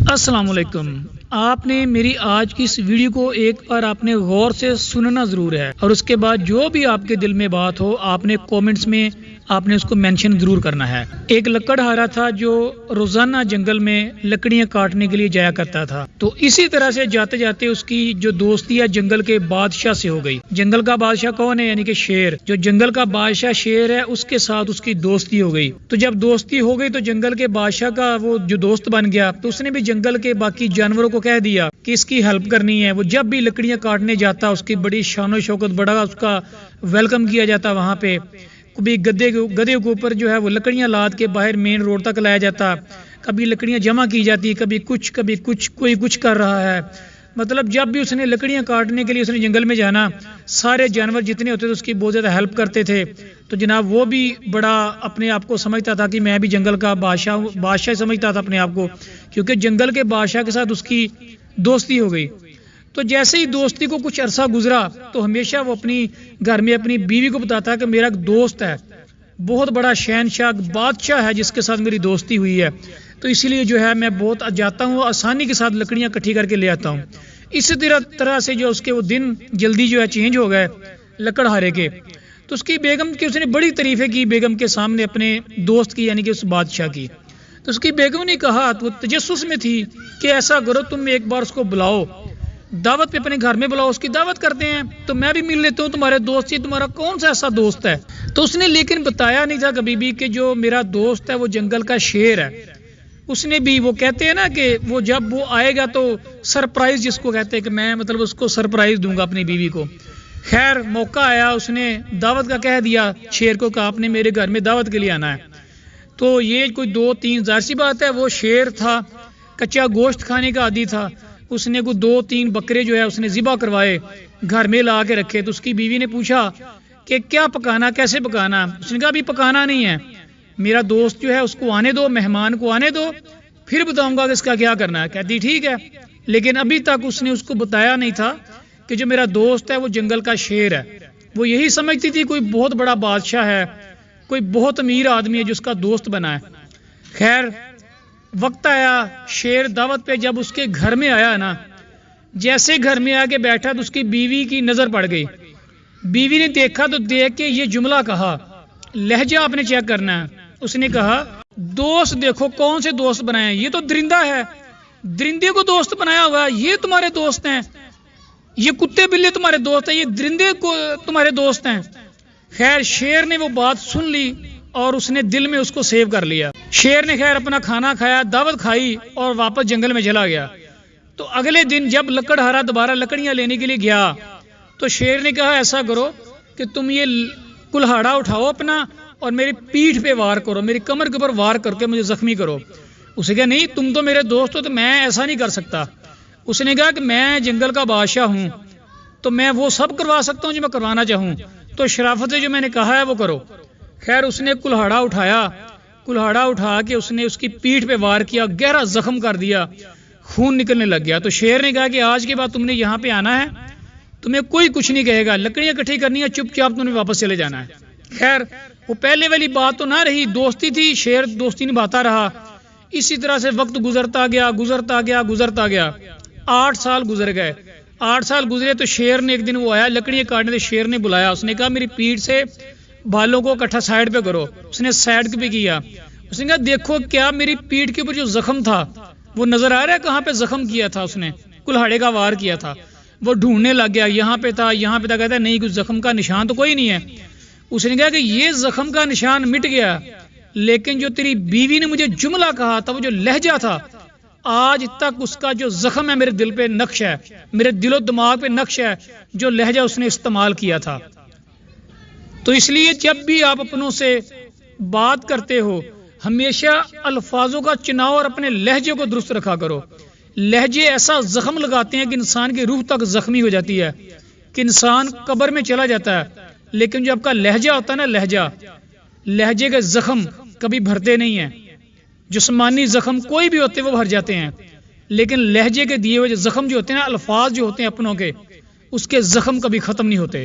السلام علیکم۔ آپ نے میری آج کی اس ویڈیو کو ایک بار آپ نے غور سے سننا ضرور ہے، اور اس کے بعد جو بھی آپ کے دل میں بات ہو آپ نے کومنٹس میں آپ نے اس کو مینشن ضرور کرنا ہے۔ ایک لکڑہارا تھا جو روزانہ جنگل میں لکڑیاں کاٹنے کے لیے جایا کرتا تھا، تو اسی طرح سے جاتے جاتے اس کی جو دوستی ہے جنگل کے بادشاہ سے ہو گئی۔ جنگل کا بادشاہ کون ہے؟ یعنی کہ شیر۔ جو جنگل کا بادشاہ شیر ہے اس کے ساتھ اس کی دوستی ہو گئی۔ تو جب دوستی ہو گئی تو جنگل کے بادشاہ کا وہ جو دوست بن گیا، تو اس نے بھی جنگل کے باقی جانوروں کو کہہ دیا کہ اس کی ہیلپ کرنی ہے۔ وہ جب بھی لکڑیاں کاٹنے جاتا اس کی بڑی شان و شوکت، بڑا اس کا ویلکم کیا جاتا وہاں پہ۔ کبھی گدے کے اوپر جو ہے وہ لکڑیاں لاد کے باہر مین روڈ تک لایا جاتا، کبھی لکڑیاں جمع کی جاتی، کبھی کچھ کوئی کچھ کر رہا ہے۔ مطلب جب بھی اس نے لکڑیاں کاٹنے کے لیے اس نے جنگل میں جانا، سارے جانور جتنے ہوتے تھے اس کی بہت زیادہ ہیلپ کرتے تھے۔ تو جناب وہ بھی بڑا اپنے آپ کو سمجھتا تھا کہ میں بھی جنگل کا بادشاہ سمجھتا تھا اپنے آپ کو، کیونکہ جنگل کے بادشاہ کے ساتھ اس کی دوستی ہو گئی۔ تو جیسے ہی دوستی کو کچھ عرصہ گزرا تو ہمیشہ وہ اپنی گھر میں اپنی بیوی کو بتاتا کہ میرا ایک دوست ہے، بہت بڑا شہنشاہ بادشاہ ہے جس کے ساتھ میری دوستی ہوئی ہے، تو اسی لیے جو ہے میں بہت جاتا ہوں، آسانی کے ساتھ لکڑیاں اکٹھی کر کے لے آتا ہوں۔ اسی طرح سے جو اس کے وہ دن جلدی جو ہے چینج ہو گئے لکڑہارے کے، تو اس کی بیگم کی اس نے بڑی تعریفیں کی بیگم کے سامنے اپنے دوست کی، یعنی کہ اس بادشاہ کی۔ تو اس کی بیگم نے کہا، تو وہ تجسس میں تھی کہ ایسا کرو تم ایک بار اس کو بلاؤ، دعوت پہ اپنے گھر میں بلاؤ، اس کی دعوت کرتے ہیں تو میں بھی مل لیتا ہوں تمہارے دوست سے، تمہارا کون سا ایسا دوست ہے؟ تو اس نے لیکن بتایا نہیں تھا کبھی بھی کہ جو میرا دوست ہے وہ جنگل کا شیر ہے۔ اس نے بھی، وہ کہتے ہیں نا کہ وہ جب وہ آئے گا تو سرپرائز جس کو کہتے ہیں کہ میں مطلب اس کو سرپرائز دوں گا اپنی بیوی کو۔ خیر موقع آیا، اس نے دعوت کا کہہ دیا شیر کو کہ آپ نے میرے گھر میں دعوت کے لیے آنا ہے۔ تو یہ کوئی 2-3 ظاہر سی بات ہے، وہ شیر تھا، کچا گوشت کھانے کا عادی تھا، اس نے کوئی 2-3 بکرے جو ہے اس نے ذبح کروائے، گھر میں لا کے رکھے۔ تو اس کی بیوی نے پوچھا کہ کیا پکانا، کیسے پکانا؟ اس نے کہا ابھی پکانا نہیں ہے، میرا دوست جو ہے اس کو آنے دو، مہمان کو آنے دو، پھر بتاؤں گا کہ اس کا کیا کرنا ہے۔ کہتی ٹھیک ہے، لیکن ابھی تک اس نے اس کو بتایا نہیں تھا کہ جو میرا دوست ہے وہ جنگل کا شیر ہے۔ وہ یہی سمجھتی تھی کوئی بہت بڑا بادشاہ ہے، کوئی بہت امیر آدمی ہے جو اس کا دوست بنا ہے۔ خیر وقت آیا، شیر دعوت پہ جب اس کے گھر میں آیا نا، جیسے گھر میں آ کے بیٹھا تو اس کی بیوی کی نظر پڑ گئی۔ بیوی نے دیکھا تو دیکھ کے یہ جملہ کہا، لہجہ آپ نے چیک کرنا ہے۔ اس نے کہا دوست دیکھو کون سے دوست بنائے ہیں، یہ تو درندہ ہے، درندے کو دوست بنایا ہوا ہے، یہ تمہارے دوست ہیں؟ یہ کتے بلے تمہارے دوست ہیں، یہ درندے کو تمہارے دوست ہیں؟ خیر شیر نے وہ بات سن لی اور اس نے دل میں اس کو سیو کر لیا۔ شیر نے خیر اپنا کھانا کھایا، دعوت کھائی اور واپس جنگل میں چلا گیا۔ تو اگلے دن جب لکڑہارا دوبارہ لکڑیاں لینے کے لیے گیا تو شیر نے کہا ایسا کرو کہ تم یہ کلہاڑا اٹھاؤ اپنا اور میری پیٹھ پہ وار کرو، میری کمر کے اوپر وار کر کے مجھے زخمی کرو۔ اسے کہا نہیں تم تو میرے دوست ہو تو میں ایسا نہیں کر سکتا۔ اس نے کہا کہ میں جنگل کا بادشاہ ہوں تو میں وہ سب کروا سکتا ہوں جو میں کروانا چاہوں، تو شرافت سے جو میں نے کہا ہے وہ کرو۔ خیر اس نے کلہاڑا اٹھا کے اس نے اس کی پیٹھ پہ وار کیا، گہرا زخم کر دیا، خون نکلنے لگ گیا۔ تو شیر نے کہا کہ آج کے بعد تم نے یہاں پہ آنا ہے، تمہیں کوئی کچھ نہیں کہے گا، لکڑیاں اکٹھی کرنی ہے، چپ چاپ تم نے واپس چلے جانا ہے۔ خیر وہ پہلے والی بات تو نہ رہی، دوستی تھی، شیر دوستی نبھاتا رہا۔ اسی طرح سے وقت گزرتا گیا 8 سال گزر گئے۔ 8 سال گزرے تو شیر نے ایک دن وہ آیا لکڑیاں کاٹنے سے، شیر نے بلایا، اس نے کہا میری پیٹھ سے بالوں کو اکٹھا سائڈ پہ کرو۔ اس نے سائڈ پہ کیا، اس نے کہا دیکھو کیا میری پیٹھ کے اوپر جو زخم تھا وہ نظر آ رہا ہے کہاں پہ زخم کیا تھا، اس نے کلہاڑے کا وار کیا تھا۔ وہ ڈھونڈنے لگ گیا، یہاں پہ تھا کہتا ہے نہیں، کچھ زخم کا نشان تو کوئی نہیں ہے۔ اس نے کہا کہ یہ زخم کا نشان مٹ گیا، لیکن جو تیری بیوی نے مجھے جملہ کہا تھا، وہ جو لہجہ تھا، آج تک اس کا جو زخم ہے میرے دل پہ نقش ہے، میرے دل و دماغ پہ نقش ہے، جو لہجہ اس نے استعمال کیا تھا۔ تو اس لیے جب بھی آپ اپنوں سے بات کرتے ہو ہمیشہ الفاظوں کا چناؤ اور اپنے لہجے کو درست رکھا کرو۔ لہجے ایسا زخم لگاتے ہیں کہ انسان کی روح تک زخمی ہو جاتی ہے، کہ انسان قبر میں چلا جاتا ہے۔ لیکن جو آپ کا لہجہ ہوتا ہے نا، لہجے کے زخم کبھی بھرتے نہیں ہیں۔ جسمانی زخم کوئی بھی ہوتے وہ بھر جاتے ہیں، لیکن لہجے کے دیے ہوئے زخم جو ہوتے ہیں نا، الفاظ جو ہوتے ہیں اپنوں کے، اس کے زخم کبھی ختم نہیں ہوتے۔